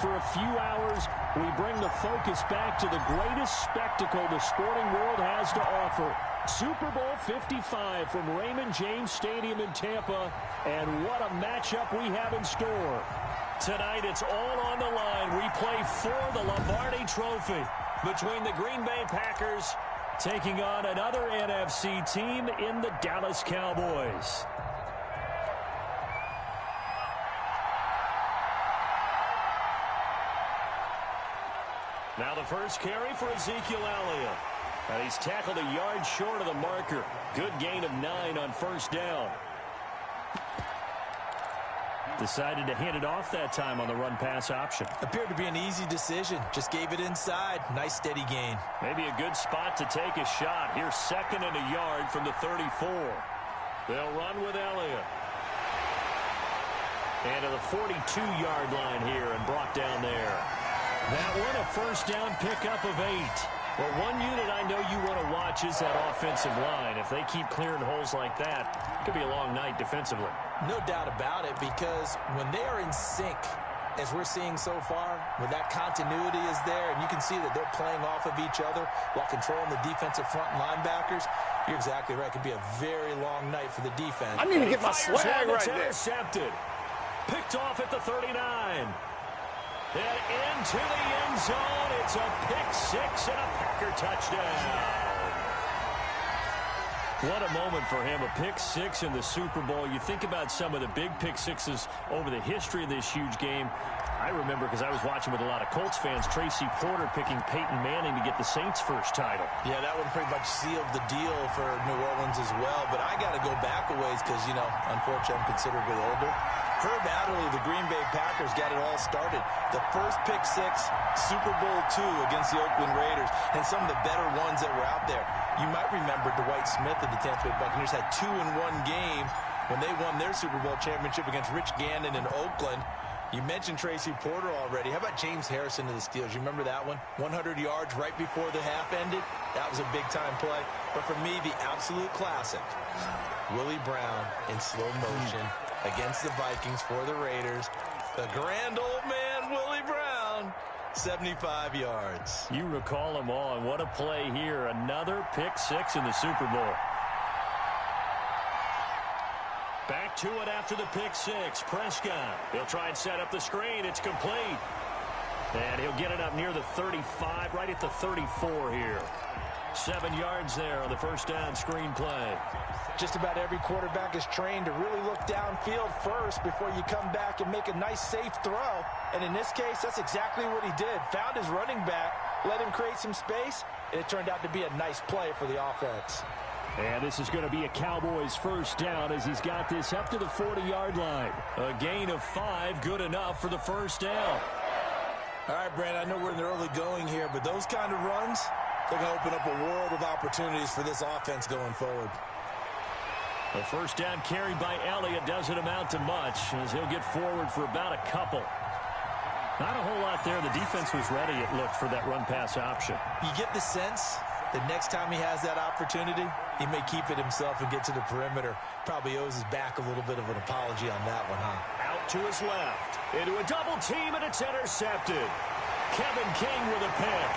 for a few hours, we bring the focus back to the greatest spectacle the sporting world has to offer. Super Bowl 55 from Raymond James Stadium in Tampa, and what a matchup we have in store. Tonight, it's all on the line. We play for the Lombardi Trophy between the Green Bay Packers taking on another NFC team in the Dallas Cowboys. Now the first carry for Ezekiel Elliott. And he's tackled a yard short of the marker. Good gain of 9 on first down. Decided to hand it off that time on the run-pass option. Appeared to be an easy decision. Just gave it inside. Nice steady gain. Maybe a good spot to take a shot. Here's 2nd and a yard from the 34. They'll run with Elliott. And to the 42-yard line here and brought down there. That one a first down pickup of 8. Well, one unit I know you want to watch is that offensive line. If they keep clearing holes like that, it could be a long night defensively. No doubt about it, because when they are in sync, as we're seeing so far, when that continuity is there, and you can see that they're playing off of each other while controlling the defensive front linebackers, you're exactly right. It could be a very long night for the defense. I need to get my swag right there. Intercepted. Picked off at the 39. And into the end zone. It's a pick-6 and a Packer touchdown. What a moment for him, a pick-6 in the Super Bowl. You think about some of the big pick-6s over the history of this huge game. I remember, because I was watching with a lot of Colts fans, Tracy Porter picking Peyton Manning to get the Saints' first title. Yeah, that one pretty much sealed the deal for New Orleans as well. But I got to go back a ways because, you know, unfortunately, I'm considerably older. Herb Adderley, the Green Bay Packers, got it all started. The first pick-6, Super Bowl II against the Oakland Raiders, and some of the better ones that were out there. You might remember Dwight Smith of the Tampa Bay Buccaneers had 2 in one game when they won their Super Bowl championship against Rich Gannon in Oakland. You mentioned Tracy Porter already. How about James Harrison of the Steelers? You remember that one? 100 yards right before the half ended. That was a big-time play. But for me, the absolute classic, Willie Brown in slow motion against the Vikings for the Raiders. The grand old man, Willie Brown, 75 yards. You recall them all, and what a play here. Another pick-6 in the Super Bowl. Back to it after the pick-6. Prescott. He'll try and set up the screen. It's complete. And he'll get it up near the 35, right at the 34 here. 7 yards there on the first down screen play. Just about every quarterback is trained to really look downfield first before you come back and make a nice, safe throw. And in this case, that's exactly what he did. Found his running back, let him create some space, and it turned out to be a nice play for the offense. And this is going to be a Cowboys first down as he's got this up to the 40-yard line. A gain of 5, good enough for the first down. All right, Brandon, I know we're in the early going here, but those kind of runs, they're going to open up a world of opportunities for this offense going forward. The first down carried by Elliott doesn't amount to much as he'll get forward for about a couple. Not a whole lot there. The defense was ready, it looked, for that run-pass option. You get the sense that next time he has that opportunity, he may keep it himself and get to the perimeter. Probably owes his back a little bit of an apology on that one, huh? Out to his left. Into a double team, and it's intercepted. Kevin King with a pick.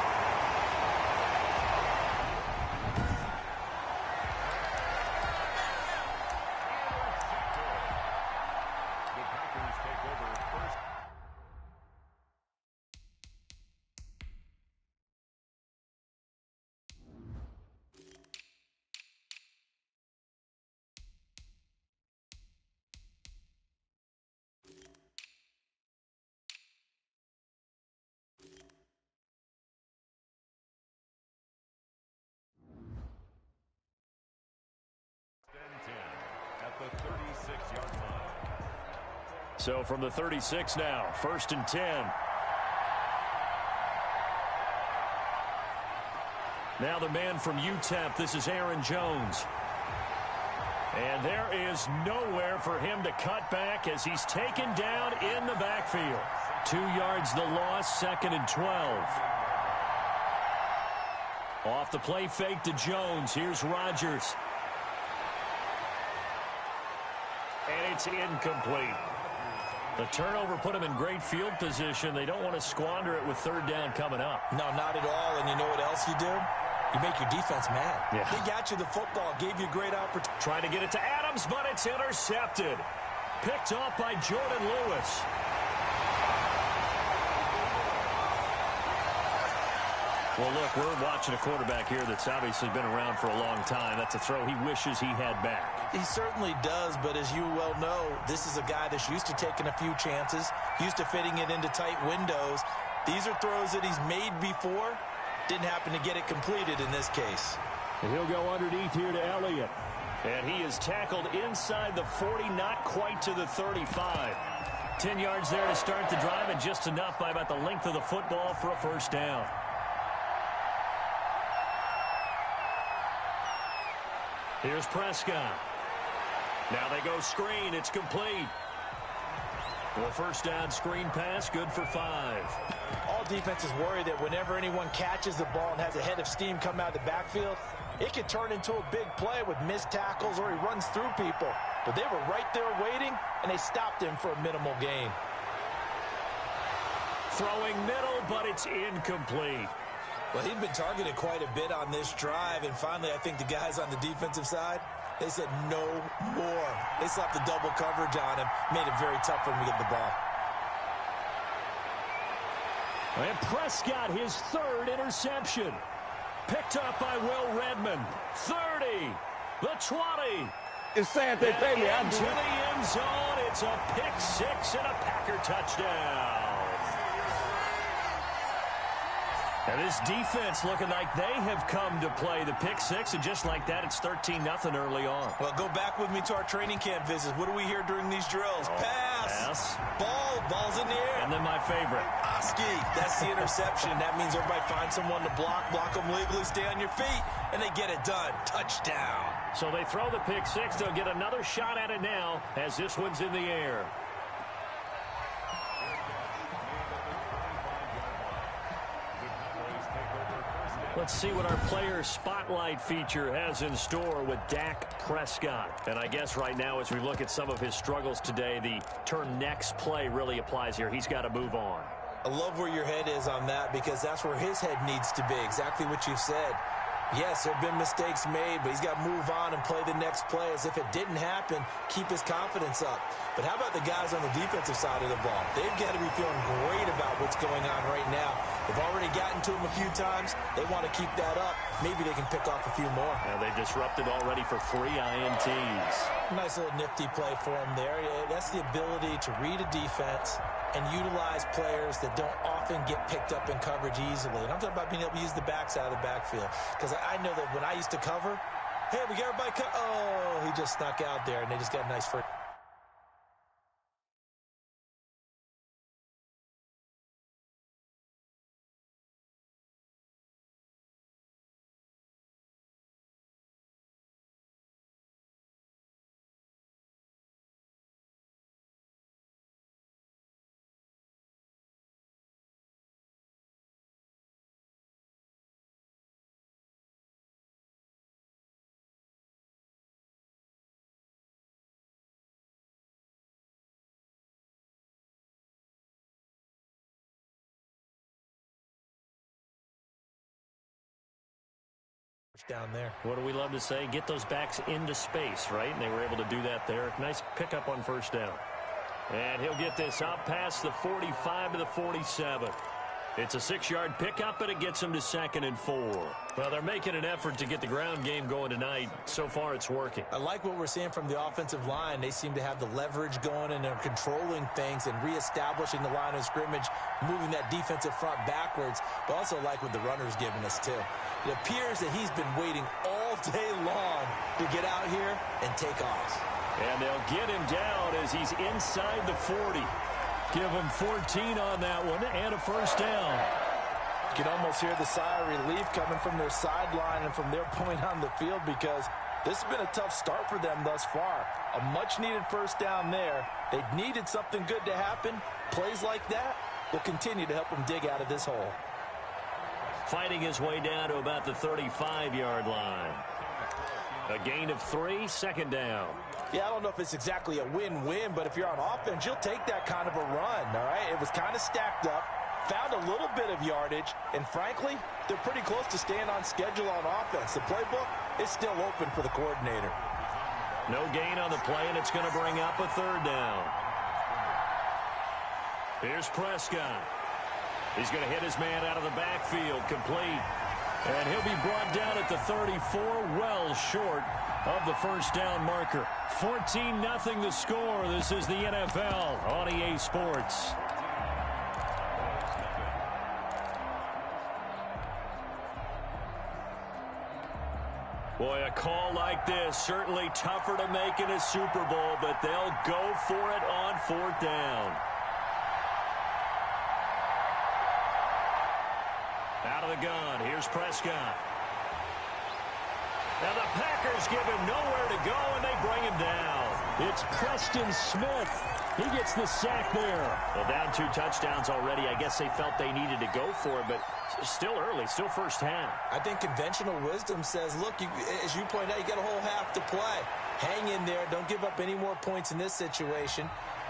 So from the 36 now, 1st and 10. Now the man from UTEP, this is Aaron Jones. And there is nowhere for him to cut back as he's taken down in the backfield. 2 yards the loss, 2nd and 12. Off the play fake to Jones. Here's Rodgers. And it's incomplete. The turnover put them in great field position. They don't want to squander it with third down coming up. No, not at all. And you know what else you do? You make your defense mad. Yeah. They got you the football, gave you a great opportunity. Trying to get it to Adams, but it's intercepted. Picked off by Jordan Lewis. Well, look, we're watching a quarterback here that's obviously been around for a long time. That's a throw he wishes he had back. He certainly does, but as you well know, this is a guy that's used to taking a few chances, used to fitting it into tight windows. These are throws that he's made before. Didn't happen to get it completed in this case. And he'll go underneath here to Elliott. And he is tackled inside the 40, not quite to the 35. 10 yards there to start the drive, and just enough by about the length of the football for a first down. Here's Prescott. Now they go screen. It's complete. Well, first down screen pass, good for 5. All defenses worry that whenever anyone catches the ball and has a head of steam come out of the backfield, it can turn into a big play with missed tackles or he runs through people. But they were right there waiting, and they stopped him for a minimal gain. Throwing middle, but it's incomplete. Well, he'd been targeted quite a bit on this drive, and finally I think the guys on the defensive side, they said no more. They slapped the double coverage on him, made it very tough for him to get the ball. And Prescott, his third interception. Picked up by Will Redmond. 30, the 20. It's saying they pay me. Into the end zone. It's a pick 6 and a Packer touchdown. And this defense looking like they have come to play the pick 6, and just like that, it's 13-0 early on. Well, go back with me to our training camp visits. What do we hear during these drills? Pass. Ball's in the air. And then my favorite. Oski, that's the interception. That means everybody finds someone to block them legally, stay on your feet, and they get it done. Touchdown. So they throw the pick 6. They'll get another shot at it now as this one's in the air. Let's see what our player spotlight feature has in store with Dak Prescott. And I guess right now as we look at some of his struggles today, the term next play really applies here. He's got to move on. I love where your head is on that, because that's where his head needs to be. Exactly what you said. Yes, there have been mistakes made, but he's got to move on and play the next play as if it didn't happen, keep his confidence up. But how about the guys on the defensive side of the ball? They've got to be feeling great about what's going on right now. They've already gotten to him a few times. They want to keep that up. Maybe they can pick off a few more. Now they've disrupted already for 3 INTs. Nice little nifty play for him there. That's the ability to read a defense and utilize players that don't often get picked up in coverage easily. And I'm talking about being able to use the backside of the backfield. Because I know that when I used to cover, hey, we got everybody oh, he just snuck out there, and they just got a nice first. Down there. What do we love to say? Get those backs into space, right? And they were able to do that there. Nice pickup on first down. And he'll get this out past the 45 to the 47. It's a 6-yard pickup, and it gets him to 2nd and 4. Well, they're making an effort to get the ground game going tonight. So far, it's working. I like what we're seeing from the offensive line. They seem to have the leverage going, and they're controlling things and reestablishing the line of scrimmage, moving that defensive front backwards. But also like what the runner's giving us, too. It appears that he's been waiting all day long to get out here and take off. And they'll get him down as he's inside the 40. Give him 14 on that one and a first down. You can almost hear the sigh of relief coming from their sideline and from their point on the field, because this has been a tough start for them thus far. A much-needed first down there. They needed something good to happen. Plays like that will continue to help them dig out of this hole. Fighting his way down to about the 35-yard line. A gain of 3, 2nd down. Yeah, I don't know if it's exactly a win-win, but if you're on offense, you'll take that kind of a run, all right? It was kind of stacked up, found a little bit of yardage, and frankly, they're pretty close to staying on schedule on offense. The playbook is still open for the coordinator. No gain on the play, and it's going to bring up a third down. Here's Prescott. He's going to hit his man out of the backfield, complete. And he'll be brought down at the 34, well short of the first down marker. 14-0 the score. This is the NFL on EA Sports. Boy, a call like this, certainly tougher to make in a Super Bowl, but they'll go for it on fourth down. Out of the gun, here's Prescott. Now the Packers give him nowhere to go, and they bring him down. It's Preston Smith. He gets the sack there. Well, down 2 touchdowns already. I guess they felt they needed to go for it, but still early, still first half. I think conventional wisdom says, look, as you pointed out, you got a whole half to play. Hang in there. Don't give up any more points in this situation.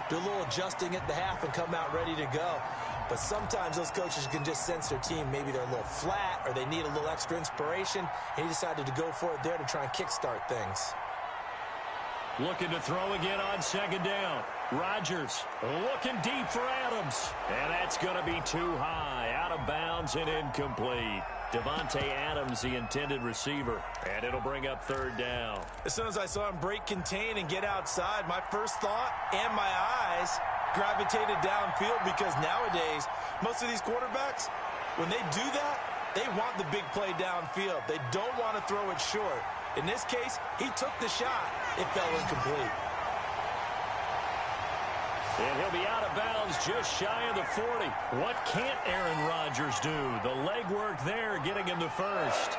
Do a little adjusting at the half and come out ready to go. But sometimes those coaches can just sense their team. Maybe they're a little flat or they need a little extra inspiration. And he decided to go for it there to try and kickstart things. Looking to throw again on second down. Rodgers looking deep for Adams. And that's going to be too high. Out of bounds and incomplete. Devontae Adams, the intended receiver. And it'll bring up third down. As soon as I saw him break contain and get outside, my first thought and my eyes gravitated downfield, because nowadays, most of these quarterbacks, when they do that, they want the big play downfield. They don't want to throw it short. In this case, he took the shot. It fell incomplete. And he'll be out of bounds just shy of the 40. What can't Aaron Rodgers do? The legwork there getting him the first.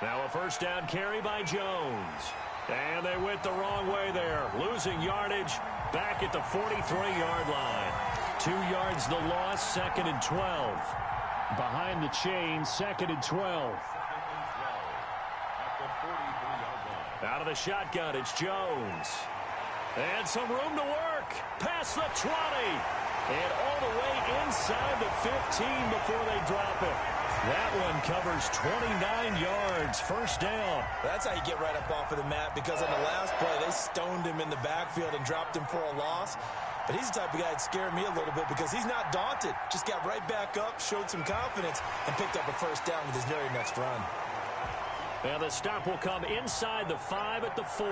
Now a first down carry by Jones. And they went the wrong way there. Losing yardage back at the 43-yard line. 2 yards the loss, 2nd and 12. Behind the chain, 2nd and 12. Out of the shotgun, it's Jones. And some room to work. Past the 20. And all the way inside the 15 before they drop it. That one covers 29 yards. First down. That's how you get right up off of the mat, because on the last play, they stoned him in the backfield and dropped him for a loss. But he's the type of guy that scared me a little bit, because he's not daunted. Just got right back up, showed some confidence, and picked up a first down with his very next run. Now the stop will come inside the 5 at the 4.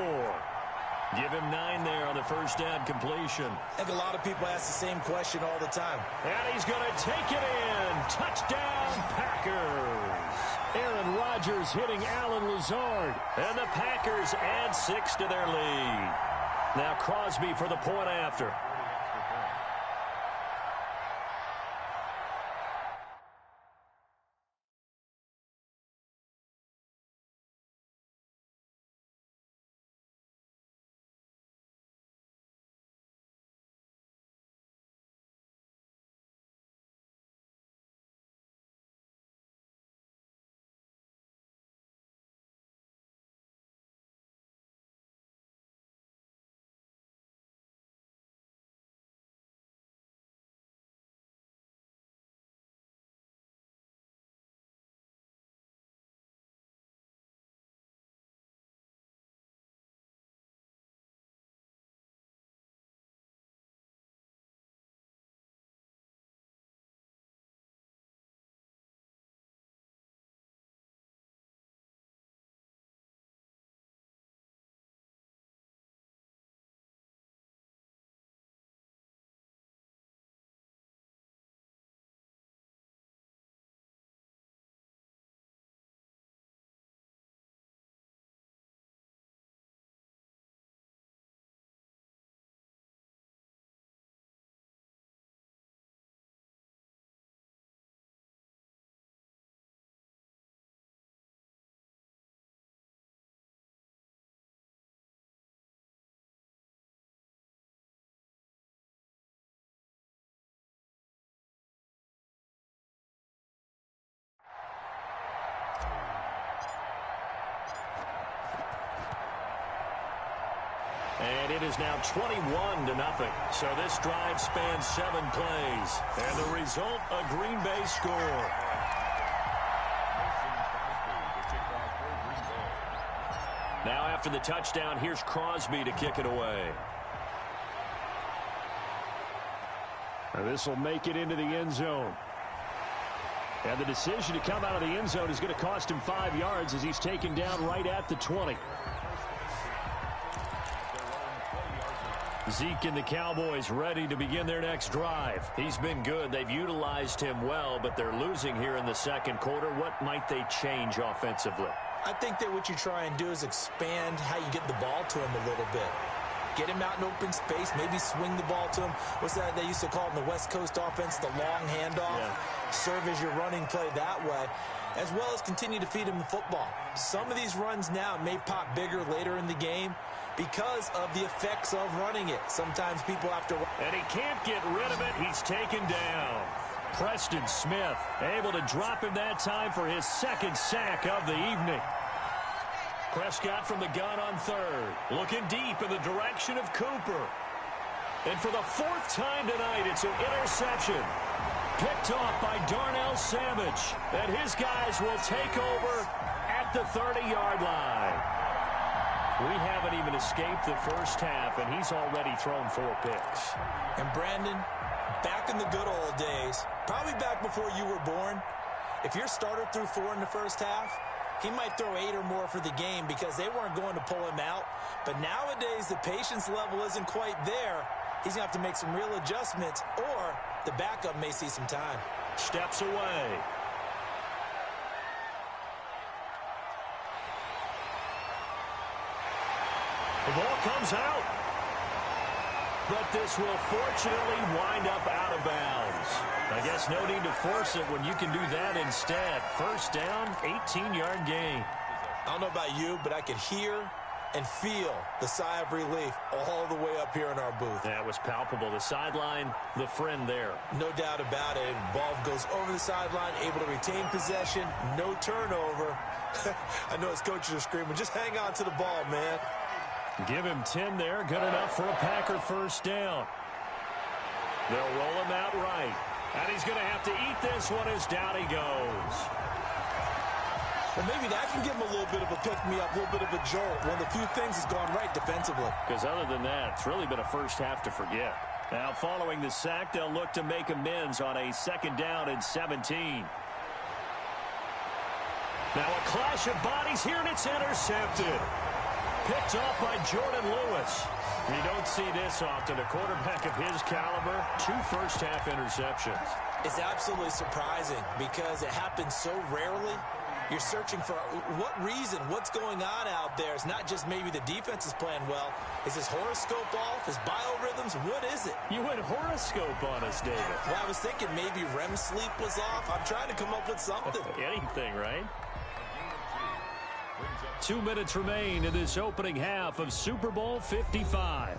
Give him 9 there on the first down completion. I think a lot of people ask the same question all the time. And he's going to take it in. Touchdown, Packers. Aaron Rodgers hitting Allen Lazard. And the Packers add 6 to their lead. Now Crosby for the point after. It is now 21-0. So this drive spans 7 plays. And the result, a Green Bay score. Now after the touchdown, here's Crosby to kick it away. This will make it into the end zone. And the decision to come out of the end zone is going to cost him 5 yards as he's taken down right at the 20. Zeke and the Cowboys ready to begin their next drive. He's been good. They've utilized him well, but they're losing here in the second quarter. What might they change offensively? I think that what you try and do is expand how you get the ball to him a little bit. Get him out in open space, maybe swing the ball to him. What's that they used to call it in the West Coast offense, the long handoff? Yeah. Serve as your running play that way, as well as continue to feed him the football. Some of these runs now may pop bigger later in the game because of the effects of running it. Sometimes people have to... And he can't get rid of it. He's taken down. Preston Smith able to drop him that time for his second sack of the evening. Prescott from the gun on third. Looking deep in the direction of Cooper. And for the 4th time tonight, it's an interception. Picked off by Darnell Savage. And his guys will take over at the 30-yard line. We haven't even escaped the first half, and he's already thrown 4 picks. And Brandon, back in the good old days, probably back before you were born, if your starter threw 4 in the first half, he might throw 8 or more for the game because they weren't going to pull him out. But nowadays, the patience level isn't quite there. He's going to have to make some real adjustments, or the backup may see some time. Steps away. The ball comes out. But this will fortunately wind up out of bounds. I guess no need to force it when you can do that instead. First down, 18-yard gain. I don't know about you, but I could hear and feel the sigh of relief all the way up here in our booth. That was palpable. The sideline, the friend there. No doubt about it. Ball goes over the sideline, able to retain possession, no turnover. I know his coaches are screaming, just hang on to the ball, man. Give him 10 there. Good enough for a Packer first down. They'll roll him out right. And he's going to have to eat this one as down he goes. Well, maybe that can give him a little bit of a pick-me-up, a little bit of a jolt. One of the few things has gone right defensively. Because other than that, it's really been a first half to forget. Now, following the sack, they'll look to make amends on a 2nd down and 17. Now a clash of bodies here, and it's intercepted. Picked off by Jordan Lewis. You don't see this often. A quarterback of his caliber, 2 first-half interceptions. It's absolutely surprising because it happens so rarely. You're searching for what reason, what's going on out there. It's not just maybe the defense is playing well. Is his horoscope off? His biorhythms? What is it? You went horoscope on us, David. Well, I was thinking maybe REM sleep was off. I'm trying to come up with something. Anything, right? 2 minutes remain in this opening half of Super Bowl 55.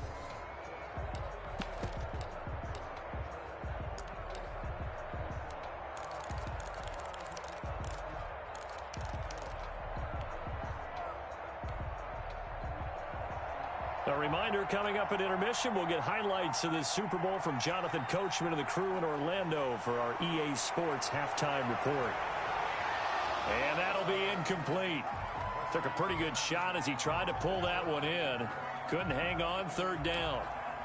A reminder, coming up at intermission, we'll get highlights of this Super Bowl from Jonathan Coachman and the crew in Orlando for our EA Sports halftime report. And that'll be incomplete. Took a pretty good shot as he tried to pull that one in. Couldn't hang on, 3rd down.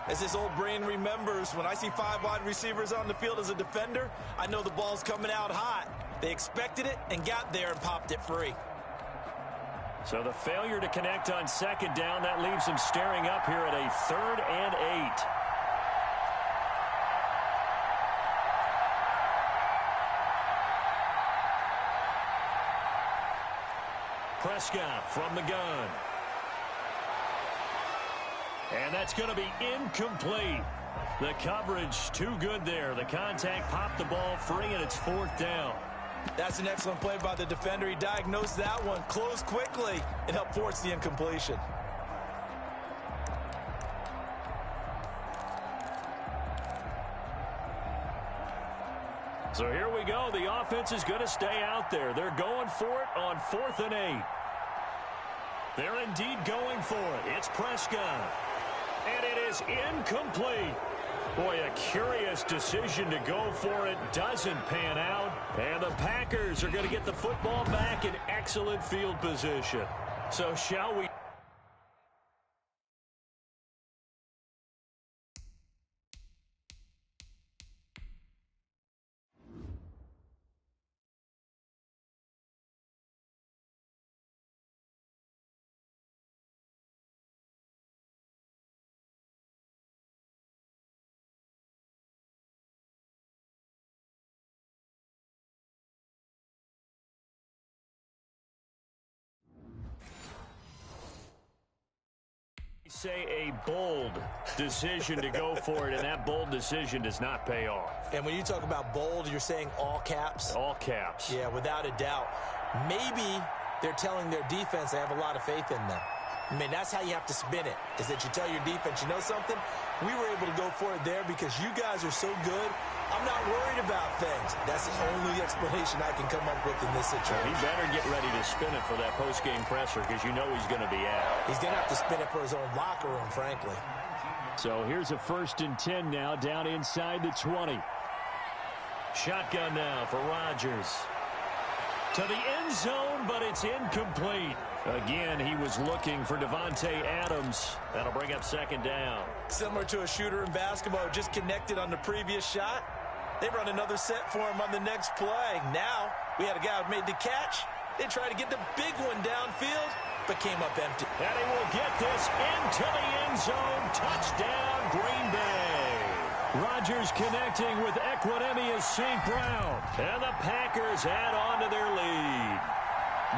As this old brain remembers, when I see 5 wide receivers on the field as a defender, I know the ball's coming out hot. They expected it and got there and popped it free. So the failure to connect on 2nd down, that leaves him staring up here at a 3rd and 8. Prescott from the gun. And that's going to be incomplete. The coverage too good there. The contact popped the ball free, and it's 4th down. That's an excellent play by the defender. He diagnosed that one, closed quickly, and helped force the incompletion. So here we go. The offense is going to stay out there. They're going for it on 4th and 8. They're indeed going for it. It's Prescott. And it is incomplete. Boy, a curious decision to go for it. Doesn't pan out. And the Packers are going to get the football back in excellent field position. So shall we? Say a bold decision to go for it, and that bold decision does not pay off. And when you talk about bold, you're saying all caps? All caps. Yeah, without a doubt. Maybe they're telling their defense they have a lot of faith in them. I mean, that's how you have to spin it, is that you tell your defense, you know something? We were able to go for it there because you guys are so good. I'm not worried about things. That's the only explanation I can come up with in this situation. He better get ready to spin it for that post-game presser because you know he's going to be out. He's going to have to spin it for his own locker room, frankly. So here's a 1st and 10 now, down inside the 20. Shotgun now for Rodgers. To the end zone, but it's incomplete. Again, he was looking for Devontae Adams. That'll bring up 2nd down. Similar to a shooter in basketball, just connected on the previous shot. They run another set for him on the next play. Now, we had a guy who made the catch. They tried to get the big one downfield, but came up empty. And he will get this into the end zone. Touchdown, Green Bay. Rodgers connecting with Equinemius St. Brown. And the Packers add on to their lead.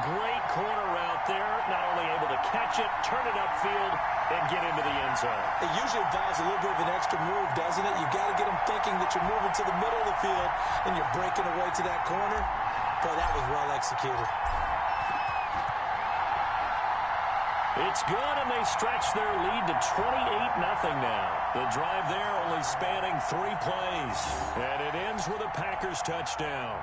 Great corner route there. Not only able to catch it, turn it upfield, and get into the end zone. It usually involves a little bit of an extra move, doesn't it? You've got to get them thinking that you're moving to the middle of the field and you're breaking away to that corner. Boy, that was well executed. It's good, and they stretch their lead to 28-0 now. The drive there only spanning 3 plays. And it ends with a Packers touchdown.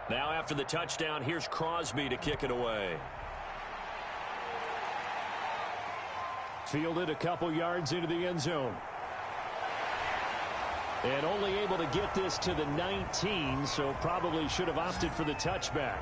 Now after the touchdown, here's Crosby to kick it away. Fielded a couple yards into the end zone. And only able to get this to the 19, so probably should have opted for the touchback.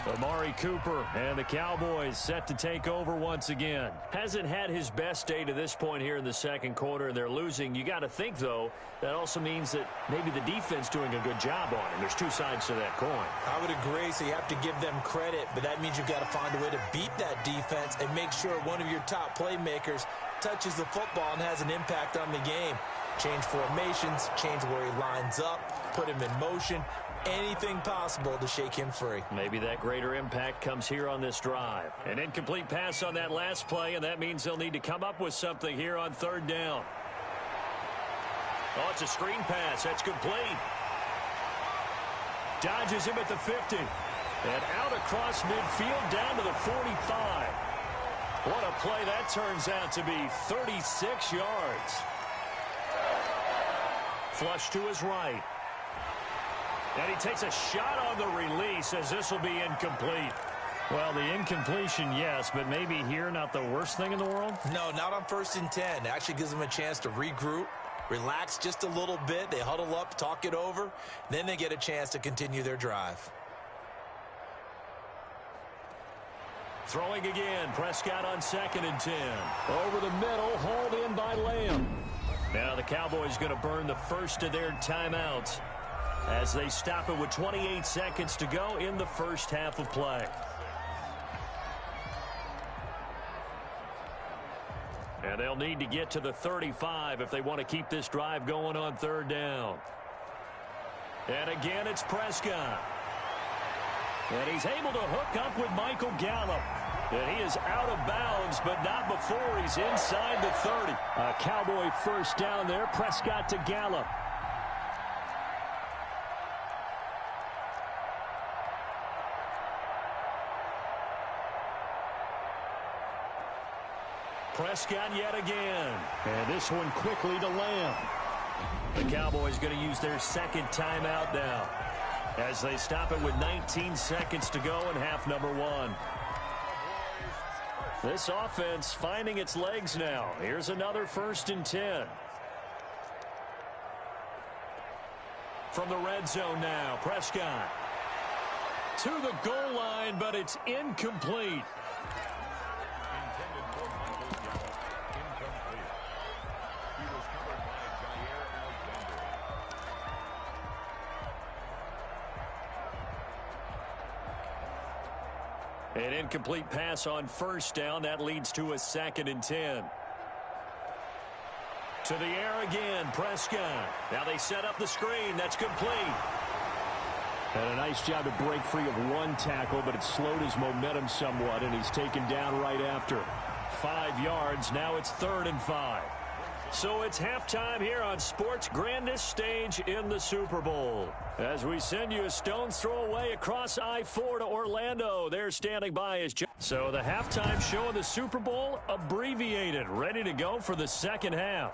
Amari Cooper and the Cowboys set to take over once again. Hasn't had his best day to this point here in the 2nd quarter, and they're losing. You got to think, though, that also means that maybe the defense doing a good job on him. There's 2 sides to that coin. I would agree, so you have to give them credit, but that means you've got to find a way to beat that defense and make sure one of your top playmakers touches the football and has an impact on the game. Change formations, change where he lines up, put him in motion. Anything possible to shake him free. Maybe that greater impact comes here on this drive. An incomplete pass on that last play, and that means they'll need to come up with something here on 3rd down. Oh, it's a screen pass. That's complete. Dodges him at the 50. And out across midfield down to the 45. What a play that turns out to be. 36 yards. Flush to his right. And he takes a shot on the release as this will be incomplete. Well, the incompletion, yes, but maybe here not the worst thing in the world? No, not on 1st and 10. It actually gives them a chance to regroup, relax just a little bit. They huddle up, talk it over. Then they get a chance to continue their drive. Throwing again. Prescott on 2nd and 10. Over the middle, hauled in by Lamb. Now the Cowboys going to burn the first of their timeouts as they stop it with 28 seconds to go in the first half of play. And they'll need to get to the 35 if they want to keep this drive going on 3rd down. And again, it's Prescott. And he's able to hook up with Michael Gallup. And he is out of bounds, but not before he's inside the 30. A Cowboy first down there. Prescott to Gallup. Prescott yet again. And this one quickly to Lamb. The Cowboys going to use their second timeout now as they stop it with 19 seconds to go in half number one. This offense finding its legs now. Here's another 1st and 10. From the red zone now, Prescott to the goal line, but it's incomplete. An incomplete pass on 1st down. That leads to a 2nd and 10. To the air again, Prescott. Now they set up the screen. That's complete. And a nice job to break free of one tackle, but it slowed his momentum somewhat, and he's taken down right after. 5 yards. Now it's 3rd and 5. So it's halftime here on sports' grandest stage in the Super Bowl. As we send you a stone's throw away across I-4 to Orlando. They're standing by as so the halftime show of the Super Bowl abbreviated, ready to go for the second half.